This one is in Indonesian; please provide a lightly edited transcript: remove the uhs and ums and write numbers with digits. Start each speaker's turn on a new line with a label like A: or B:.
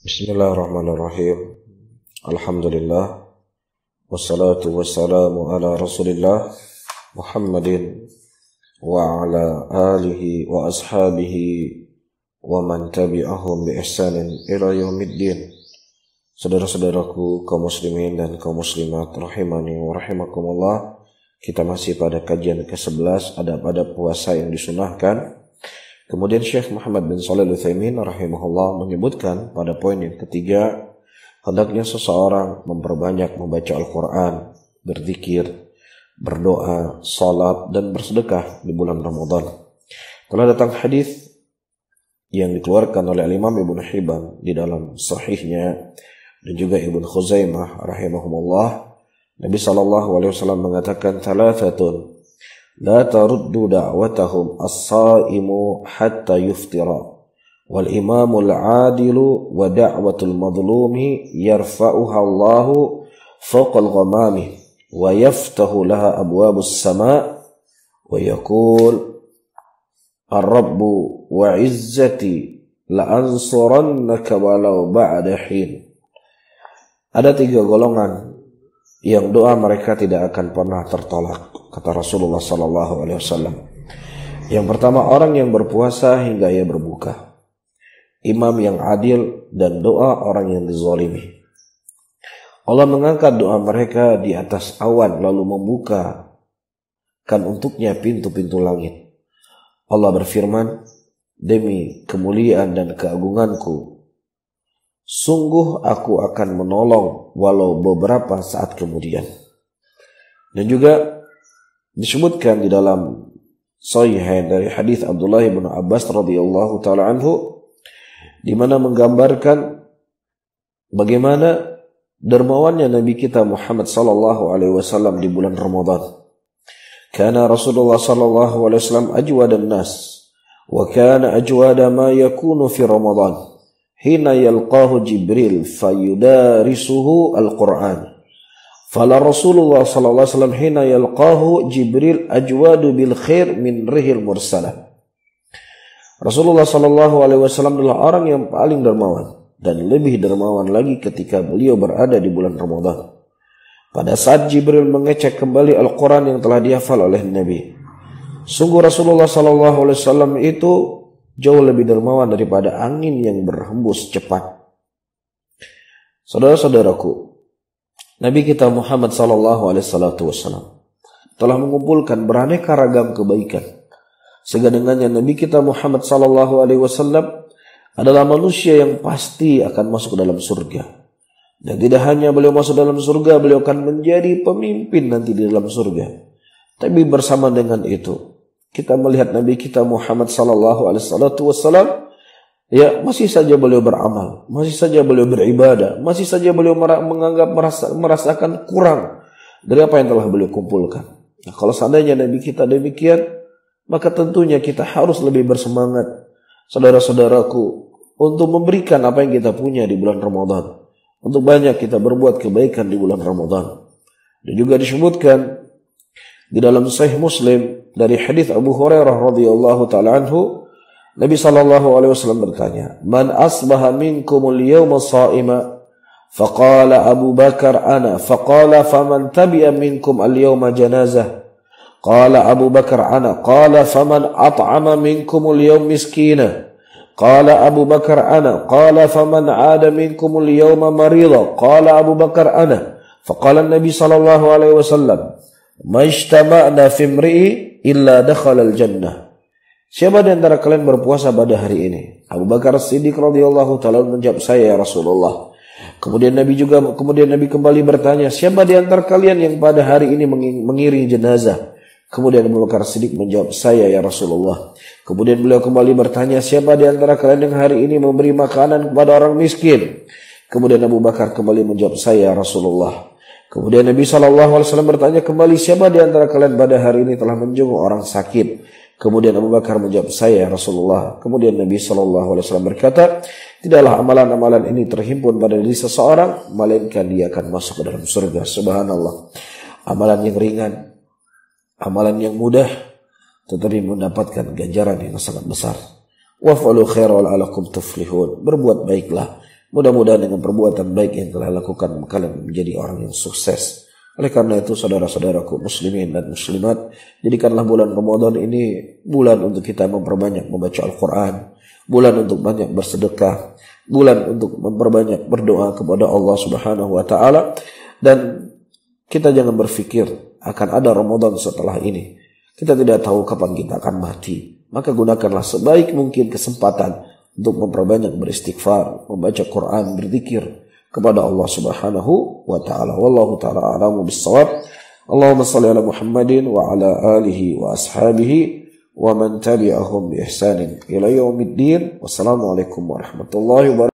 A: Bismillahirrahmanirrahim. Alhamdulillah. Wassalatu wassalamu ala Rasulillah Muhammadin wa ala alihi wa ashabihi wa man tabi'ahum bi ihsanin ila yaumiddin. Saudara-saudaraku kaum muslimin dan kaum muslimat rahimani wa rahimakumullah. Kita masih pada kajian ke-11 adab-adab puasa yang disunahkan. Kemudian Syekh Muhammad bin Shalih Al-Utsaimin rahimahullah menyebutkan pada poin yang ketiga, hendaknya seseorang memperbanyak membaca Al-Quran, berzikir, berdoa, salat dan bersedekah di bulan Ramadan. Telah datang hadis yang dikeluarkan oleh Imam Ibnu Hibban di dalam sahihnya dan juga Ibnu Khuzaimah rahimahumullah. Nabi SAW mengatakan, "Thalathatun la taruddu da'watahum as-sa'imu hatta yuftira wal imamul 'adilu wa da'watul madhlumi yarfa'uha Allahu fawqal ghamami wa yaftahu laha abwabus sama' wa yaqul ar-rabbu wa 'izzati la ansurannaka walau ba'da hin." Ada tiga golongan yang doa mereka tidak akan pernah tertolak, kata Rasulullah SAW. Yang pertama, orang yang berpuasa hingga ia berbuka, imam yang adil, dan doa orang yang dizalimi. Allah mengangkat doa mereka di atas awan lalu membukakan untuknya pintu-pintu langit. Allah berfirman, "Demi kemuliaan dan keagunganku, sungguh aku akan menolong walau beberapa saat kemudian." Dan juga disebutkan di dalam Sahih dari hadis Abdullah bin Abbas radhiyallahu taala anhu, di mana menggambarkan bagaimana dermawannya Nabi kita Muhammad sallallahu alaihi wasallam di bulan Ramadan. Kana Rasulullah sallallahu alaihi wasallam ajwadan nas wa kana ajwada ma yakunu fi Ramadan hina yalqahu Jibril fayudarisuhu al-Qur'an. Fala Rasulullah sallallahu alaihi wasallam hina yalqahu Jibril ajwadu bil khair min rihil mursalah. Rasulullah sallallahu alaihi wasallam adalah orang yang paling dermawan dan lebih dermawan lagi ketika beliau berada di bulan Ramadan. Pada saat Jibril mengecek kembali Al-Qur'an yang telah dihafal oleh Nabi. Sungguh Rasulullah sallallahu alaihi wasallam itu jauh lebih dermawan daripada angin yang berhembus cepat. Saudara-saudaraku, Nabi kita Muhammad sallallahu alaihi wasallam telah mengumpulkan beraneka ragam kebaikan. Sehingga dengannya Nabi kita Muhammad sallallahu alaihi wasallam adalah manusia yang pasti akan masuk ke dalam surga. Dan tidak hanya beliau masuk dalam surga, beliau akan menjadi pemimpin nanti di dalam surga. Tapi bersama dengan itu, kita melihat Nabi kita Muhammad sallallahu alaihi wasallam, ya masih saja beliau beramal, masih saja beliau beribadah, masih saja beliau menganggap merasakan kurang dari apa yang telah beliau kumpulkan. Nah, kalau seandainya Nabi kita demikian, maka tentunya kita harus lebih bersemangat, saudara-saudaraku, untuk memberikan apa yang kita punya di bulan Ramadan. Untuk banyak kita berbuat kebaikan di bulan Ramadan. Dan juga disebutkan di dalam Sahih Muslim dari hadis Abu Hurairah radhiyallahu taala anhu, Nabi sallallahu alaihi wasallam bertanya, "Man asbaha minkumul yawma sha'ima?" Faqala Abu Bakar ana. Faqala faman tabi'a minkum al-yawma janazah? Qala Abu Bakar ana. Qala faman at'ama minkumul yawma miskina? Qala Abu Bakar ana. Qala faman 'ada minkumul yawma marida? Qala Abu Bakar ana. Faqala Nabi sallallahu alaihi wasallam, "Majtama'na fi imri'i illa dakhala al-jannah." Siapa di antara kalian berpuasa pada hari ini? Abu Bakar Siddiq radhiyallahu taala menjawab, "Saya ya Rasulullah." Kemudian Nabi kembali bertanya, "Siapa di antara kalian yang pada hari ini mengiring jenazah?" Kemudian Abu Bakar Siddiq menjawab, "Saya ya Rasulullah." Kemudian beliau kembali bertanya, "Siapa di antara kalian yang hari ini memberi makanan kepada orang miskin?" Kemudian Abu Bakar kembali menjawab, "Saya ya Rasulullah." Kemudian Nabi SAW bertanya kembali, "Siapa di antara kalian pada hari ini telah menjenguk orang sakit?" Kemudian Abu Bakar menjawab, "Saya ya Rasulullah." Kemudian Nabi SAW berkata, "Tidaklah amalan-amalan ini terhimpun pada diri seseorang, melainkan dia akan masuk ke dalam surga." Subhanallah. Amalan yang ringan, amalan yang mudah, tetapi mendapatkan ganjaran yang sangat besar. Waf'alu khairan la'allakum tuflihun. Berbuat baiklah, Mudah-mudahan dengan perbuatan baik yang telah lakukan kalian menjadi orang yang sukses. Oleh karena itu saudara-saudaraku muslimin dan muslimat, jadikanlah bulan Ramadan ini bulan untuk kita memperbanyak membaca Al-Quran, bulan untuk banyak bersedekah, bulan untuk memperbanyak berdoa kepada Allah Subhanahu wa taala, dan kita jangan berpikir akan ada Ramadan setelah ini. Kita tidak tahu kapan kita akan mati. Maka gunakanlah sebaik mungkin kesempatan untuk memperbanyak beristighfar, membaca Quran, berzikir kepada Allah Subhanahu wa taala. Wallahu taala a'lamu bis-shawab. Allahumma shalli ala Muhammadin wa ala alihi wa ashabihi wa man tabi'ahum bi ihsanin ila yaumiddin. Wassalamualaikum warahmatullahi wabarakatuh.